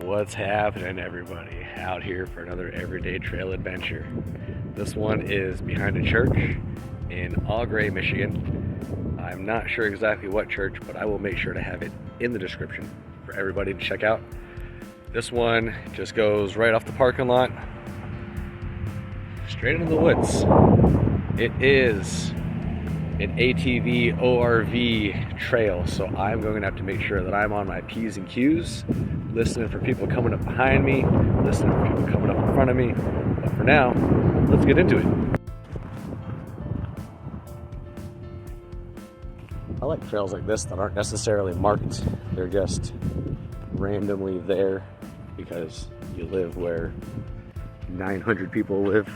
What's happening, everybody? Out here for another everyday trail adventure. This one is behind a church in Augrey, Michigan. I'm not sure exactly what church, but I will make sure to have it in the description for everybody to check out. This one just goes right off the parking lot, straight into the woods. It is an ATV ORV trail, so I'm going to have to make sure that I'm on my P's and Q's, listening for people coming up behind me, listening for people coming up in front of me. But for now, let's get into it. I like trails like this that aren't necessarily marked. They're just randomly there because you live where 900 people live.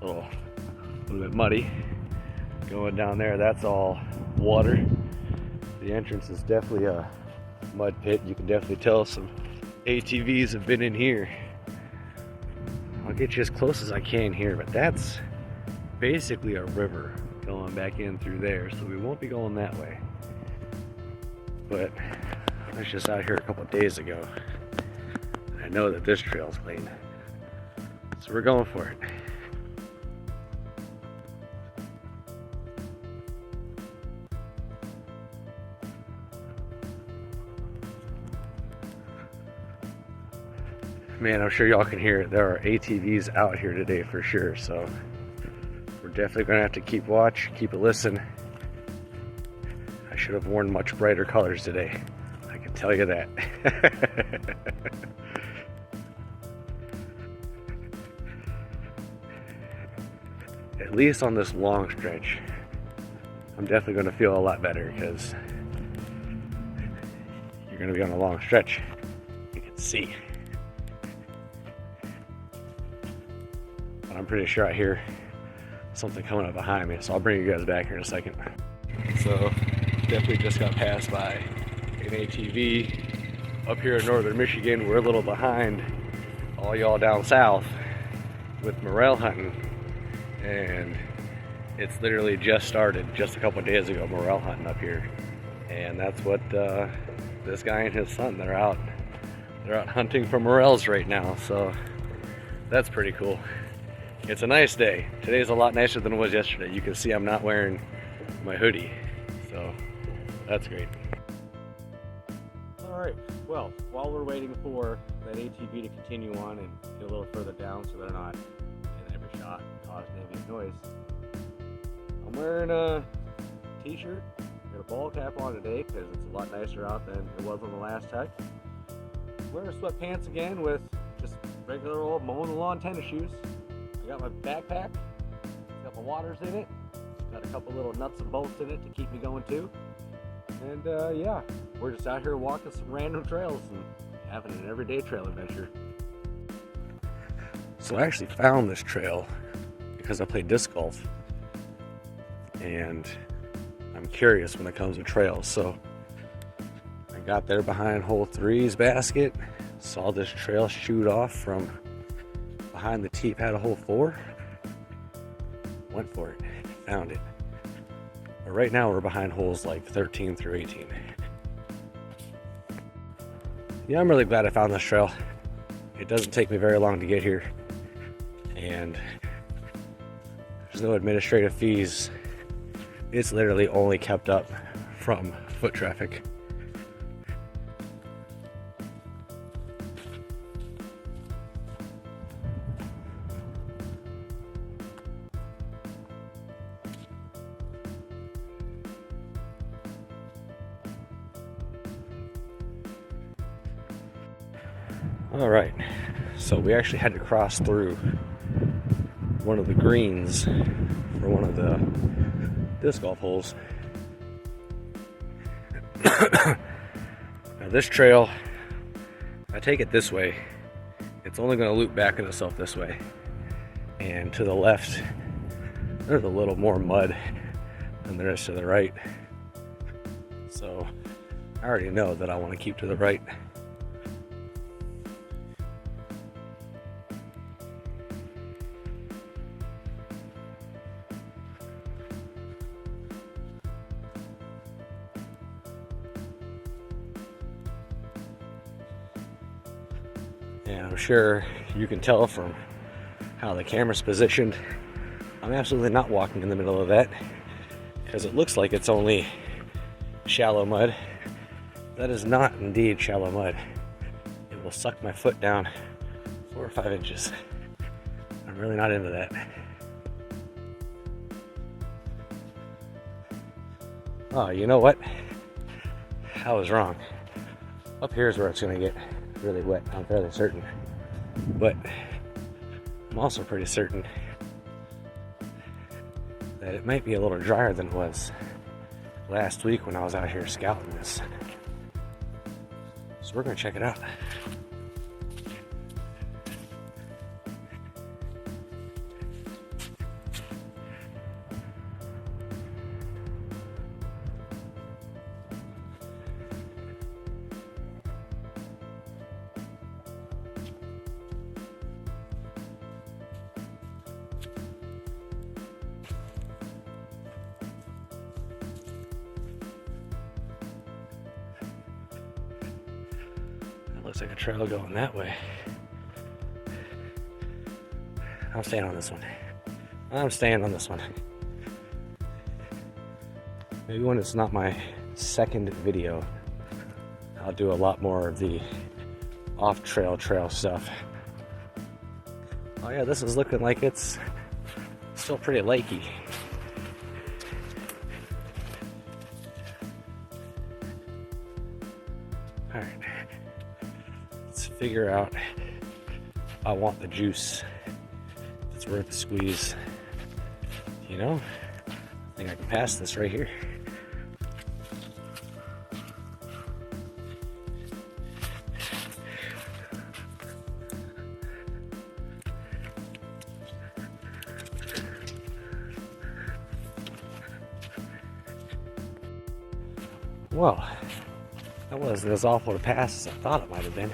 A little bit muddy going down there. That's all water. The entrance is definitely a mud pit. You can definitely tell some ATVs have been in here. I'll get you as close as I can here, but that's basically a river going back in through there, so we won't be going that way. But I was just out here a couple of days ago. I know that this trail's clean, so we're going for it. Man, I'm sure y'all can hear it. There are ATVs out here today for sure, so we're definitely gonna have to keep watch, keep a listen. I should have worn much brighter colors today, I can tell you that. At least on this long stretch, I'm definitely gonna feel a lot better because you're gonna be on a long stretch. You can see. I'm pretty sure I hear something coming up behind me, so I'll bring you guys back here in a second. So, definitely just got passed by an ATV up here in northern Michigan. We're a little behind all y'all down south with morel hunting, and it's literally just started just a couple of days ago, morel hunting up here. And that's what this guy and his son, they're out hunting for morels right now, so that's pretty cool. It's a nice day. Today's a lot nicer than it was yesterday. You can see I'm not wearing my hoodie, so that's great. All right, well, while we're waiting for that ATV to continue on and get a little further down so they're not in every shot causing any noise, I'm wearing a t-shirt, got a ball cap on today because it's a lot nicer out than it was on the last hike. Wearing sweatpants again with just regular old mowing the lawn tennis shoes. I got my backpack, got my waters in it, got a couple little nuts and bolts in it to keep me going too. And yeah, we're just out here walking some random trails and having an everyday trail adventure. So I actually found this trail because I play disc golf, and I'm curious when it comes to trails. So I got there behind hole 3's basket, saw this trail shoot off from behind the tee pad of hole 4, went for it, found it. But right now we're behind holes like 13 through 18. Yeah, I'm really glad I found this trail. It doesn't take me very long to get here, and there's no administrative fees. It's literally only kept up from foot traffic. All right, so we actually had to cross through one of the greens for one of the disc golf holes. Now this trail, if I take it this way, it's only going to loop back on itself this way. And to the left, there's a little more mud than there is to the right. So I already know that I want to keep to the right. And I'm sure you can tell from how the camera's positioned, I'm absolutely not walking in the middle of that, because it looks like it's only shallow mud. That is not indeed shallow mud. It will suck my foot down 4 or 5 inches. I'm really not into that. Oh, you know what? I was wrong. Up here is where it's gonna get really wet, I'm fairly certain. But I'm also pretty certain that it might be a little drier than it was last week when I was out here scouting this. So we're gonna check it out. Looks like a trail going that way. I'm staying on this one. I'm staying on this one. Maybe when it's not my second video, I'll do a lot more of the off-trail trail stuff. Oh yeah, this is looking like it's still pretty lakey. All right. Figure out I want the juice. It's worth the squeeze. You know, I think I can pass this right here. Well, that wasn't as awful to pass as I thought it might have been.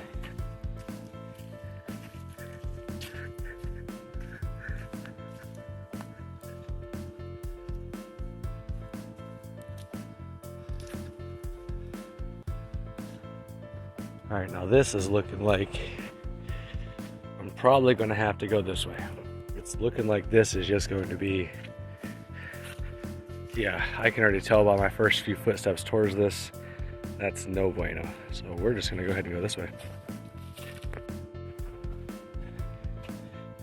All right, now this is looking like I'm probably going to have to go this way. It's looking like this is just going to be, yeah, I can already tell by my first few footsteps towards this, that's no bueno. So we're just going to go ahead and go this way.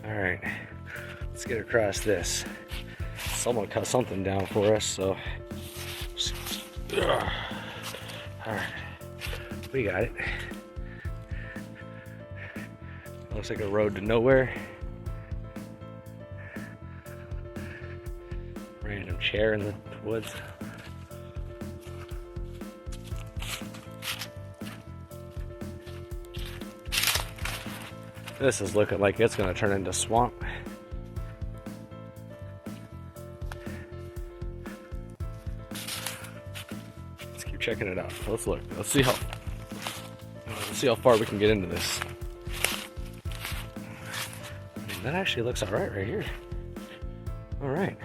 All right, let's get across this. Someone cut something down for us, so. All right, we got it. Looks like a road to nowhere. Random chair in the woods. This is looking like it's going to turn into swamp. Let's keep checking it out. Let's look. Let's see how far we can get into this. That actually looks all right here. All right.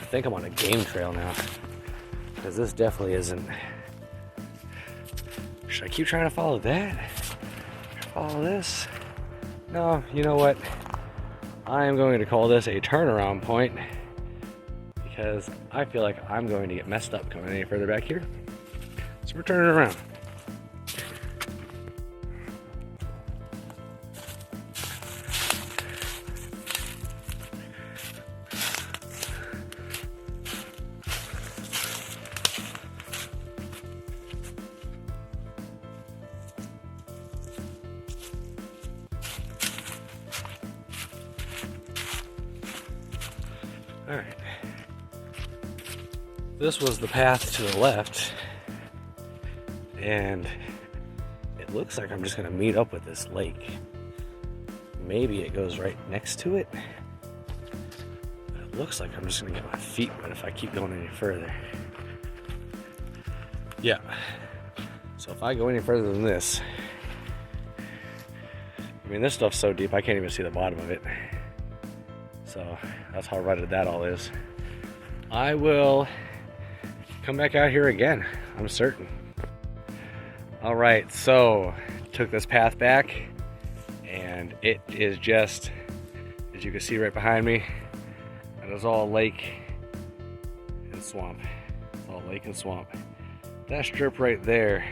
I think I'm on a game trail now, because this definitely isn't. Should I keep trying to follow that? Follow this? No, you know what? I am going to call this a turnaround point, because I feel like I'm going to get messed up coming any further back here. So we're turning around. All right. This was the path to the left, and it looks like I'm just gonna meet up with this lake. Maybe it goes right next to it, but it looks like I'm just gonna get my feet wet if I keep going any further. Yeah, so if I go any further than this, I mean, this stuff's so deep I can't even see the bottom of it. So that's how rutted that all is. I will come back out here again, I'm certain. All right, so took this path back, and it is just, as you can see right behind me, it is all lake and swamp. It's all lake and swamp. That strip right there,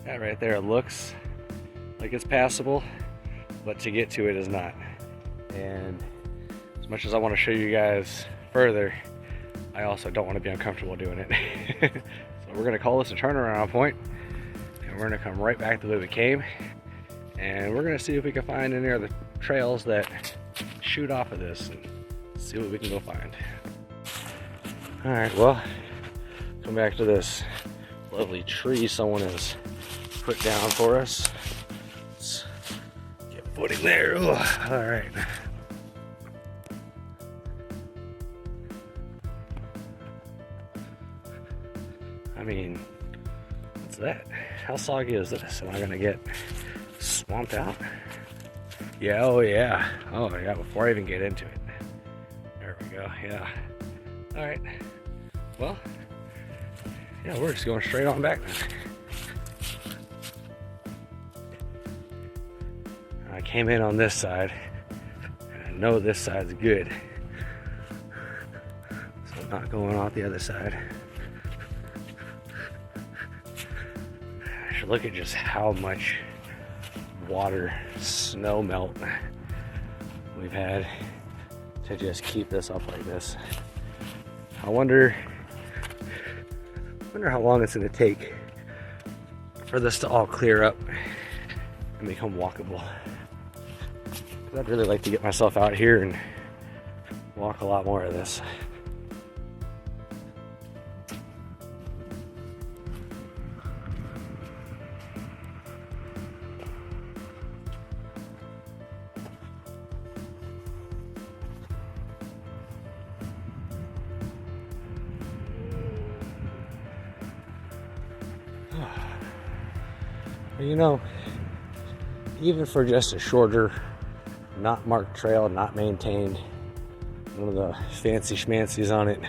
that right there, it looks like it's passable, but to get to it is not. And as much as I want to show you guys further, I also don't want to be uncomfortable doing it. So we're gonna call this a turnaround point, and we're gonna come right back the way we came, and we're gonna see if we can find any other trails that shoot off of this and see what we can go find. All right, well, come back to this lovely tree someone has put down for us. Let's get footing there. Ooh, all right. I mean, what's that? How soggy is this? Am I gonna get swamped out? Yeah, oh yeah. Oh yeah, before I even get into it. There we go, yeah. All right, well, yeah, we're just going straight on back then. I came in on this side, and I know this side's good. So I'm not going off the other side. Look at just how much water, snow melt we've had to just keep this up like this. I wonder how long it's going to take for this to all clear up and become walkable. 'Cause I'd really like to get myself out here and walk a lot more of this. You know, even for just a shorter, not marked trail, not maintained, none of the fancy schmancies on it,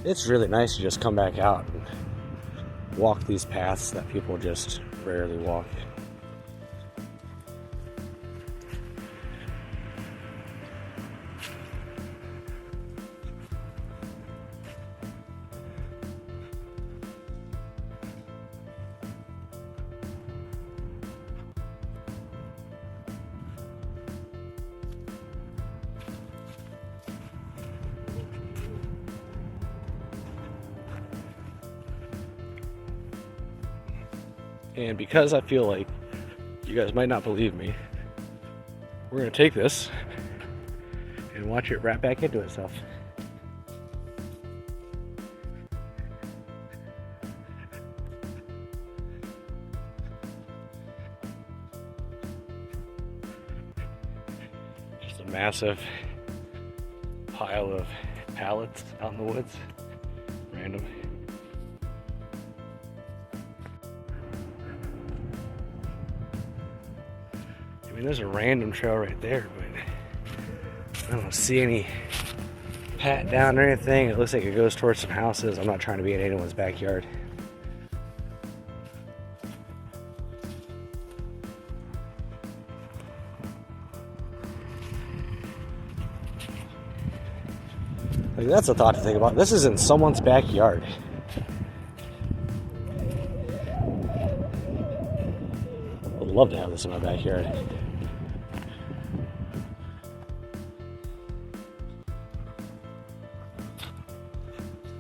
it's really nice to just come back out and walk these paths that people just rarely walk. And because I feel like you guys might not believe me, we're gonna take this and watch it wrap back into itself. Just a massive pile of pallets out in the woods. Random. I mean, there's a random trail right there, but I don't see any pat down or anything. It looks like it goes towards some houses. I'm not trying to be in anyone's backyard. Like, that's a thought to think about. This is in someone's backyard. I'd love to have this in my backyard.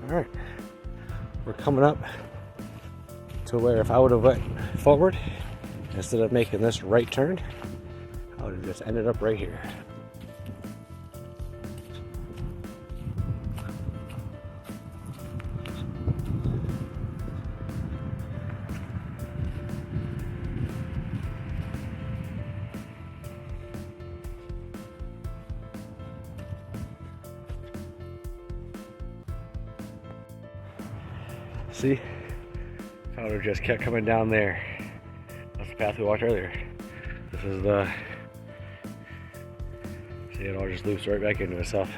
Alright, we're coming up to where if I would have went forward instead of making this right turn, I would have just ended up right here. See, I would have just kept coming down there. That's the path we walked earlier. This is the, see, it all just loops right back into itself.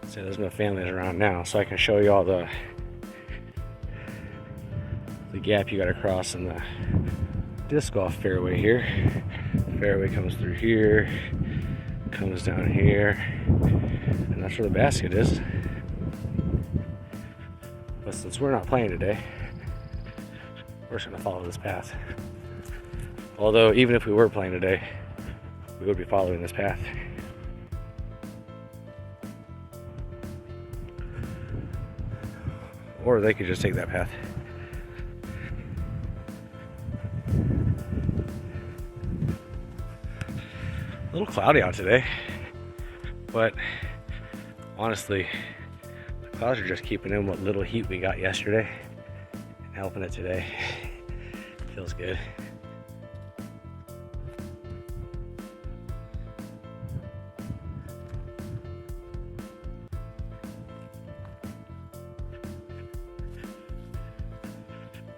So there's no families around now, so I can show you all the gap you got to cross in the disc golf fairway here. Fairway comes through here, comes down here, and that's where the basket is. But since we're not playing today, we're just gonna follow this path. Although even if we were playing today, we would be following this path. Or they could just take that path. A little cloudy out today, but honestly, the clouds are just keeping in what little heat we got yesterday and helping it today. Feels good.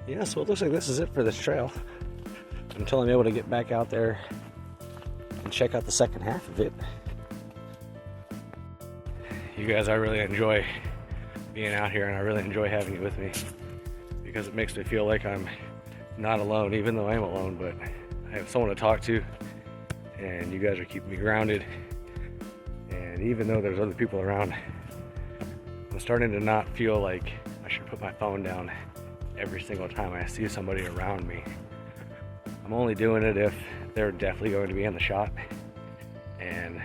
Yeah, so it looks like this is it for this trail until I'm able to get back out there and check out the second half of it. You guys, I really enjoy being out here, and I really enjoy having you with me because it makes me feel like I'm not alone, even though I am alone, but I have someone to talk to, and you guys are keeping me grounded. And even though there's other people around, I'm starting to not feel like I should put my phone down every single time I see somebody around me. I'm only doing it if they're definitely going to be in the shot. And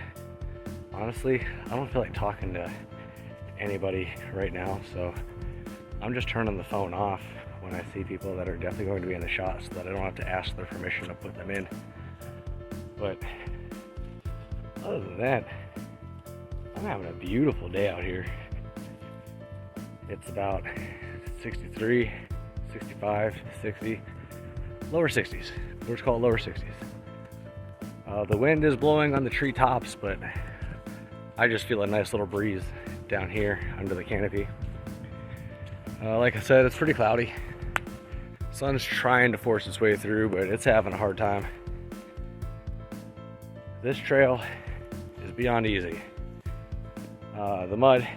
honestly, I don't feel like talking to anybody right now, so I'm just turning the phone off when I see people that are definitely going to be in the shot so that I don't have to ask their permission to put them in. But other than that, I'm having a beautiful day out here. It's about 63, 65, 60, lower 60s. We'll just call it lower 60s. The wind is blowing on the treetops, but I just feel a nice little breeze down here under the canopy. Like I said, it's pretty cloudy. Sun's trying to force its way through, but it's having a hard time. This trail is beyond easy. The mud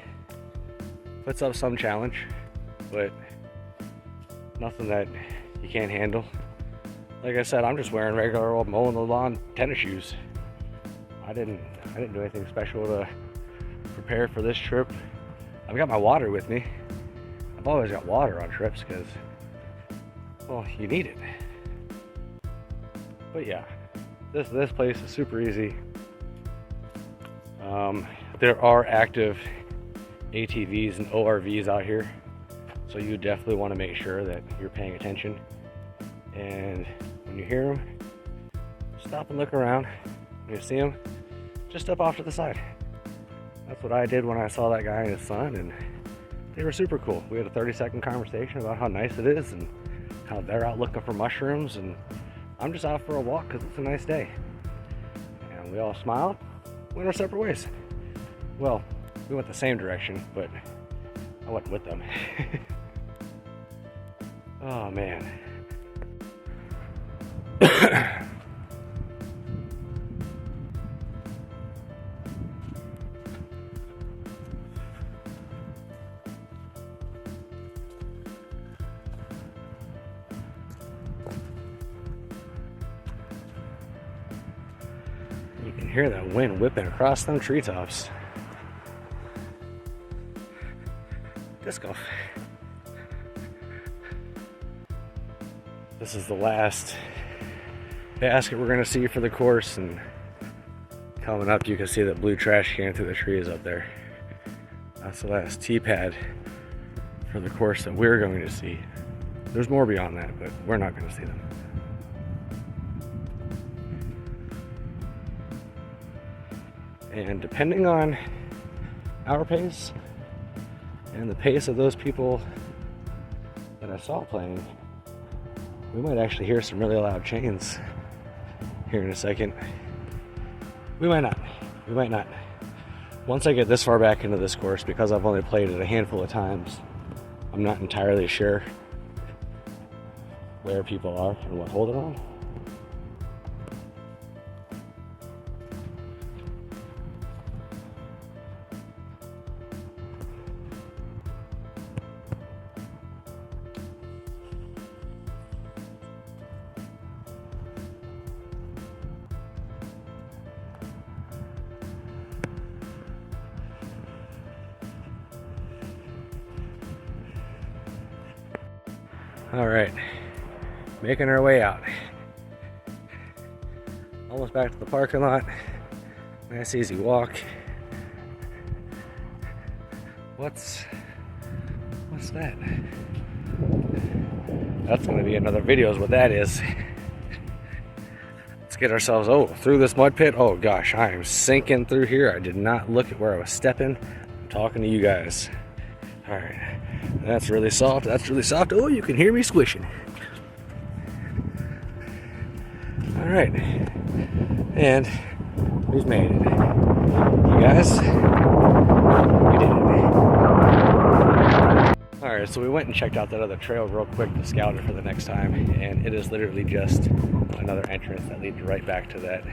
puts up some challenge, but nothing that you can't handle. Like I said, I'm just wearing regular old mowing the lawn tennis shoes. I didn't do anything special to prepare for this trip. I've got my water with me. I've always got water on trips because, well, you need it. But yeah, this place is super easy. There are active ATVs and ORVs out here, so you definitely want to make sure that you're paying attention. And when you hear them, stop and look around. When you see them, just step off to the side. That's what I did when I saw that guy and his son, and they were super cool. We had a 30-second conversation about how nice it is and how they're out looking for mushrooms, and I'm just out for a walk because it's a nice day. And we all smiled, went our separate ways. Well, we went the same direction, but I went with them. Oh man. You can hear that wind whipping across them treetops. Disc golf. This is the last basket we're gonna see for the course, and coming up you can see that blue trash can through the trees up there. That's the last tee pad for the course that we're going to see. There's more beyond that, but we're not going to see them. And depending on our pace and the pace of those people that I saw playing, we might actually hear some really loud chains here in a second. We might not. We might not. Once I get this far back into this course, because I've only played it a handful of times, I'm not entirely sure where people are and what hole they're on. All right, making our way out. Almost back to the parking lot. Nice easy walk. What's that? That's gonna be another video is what that is. Let's get ourselves, through this mud pit. Oh gosh, I am sinking through here. I did not look at where I was stepping. I'm talking to you guys. All right, that's really soft, that's really soft. Oh, you can hear me squishing. All right, and we've made it. You guys, we did it. All right, so we went and checked out that other trail real quick to scout it for the next time, and it is literally just another entrance that leads right back to that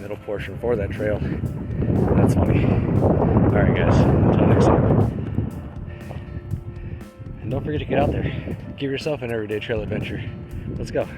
middle portion for that trail. That's funny. All right, guys, until next time. And don't forget to get out there. Give yourself an everyday trail adventure. Let's go.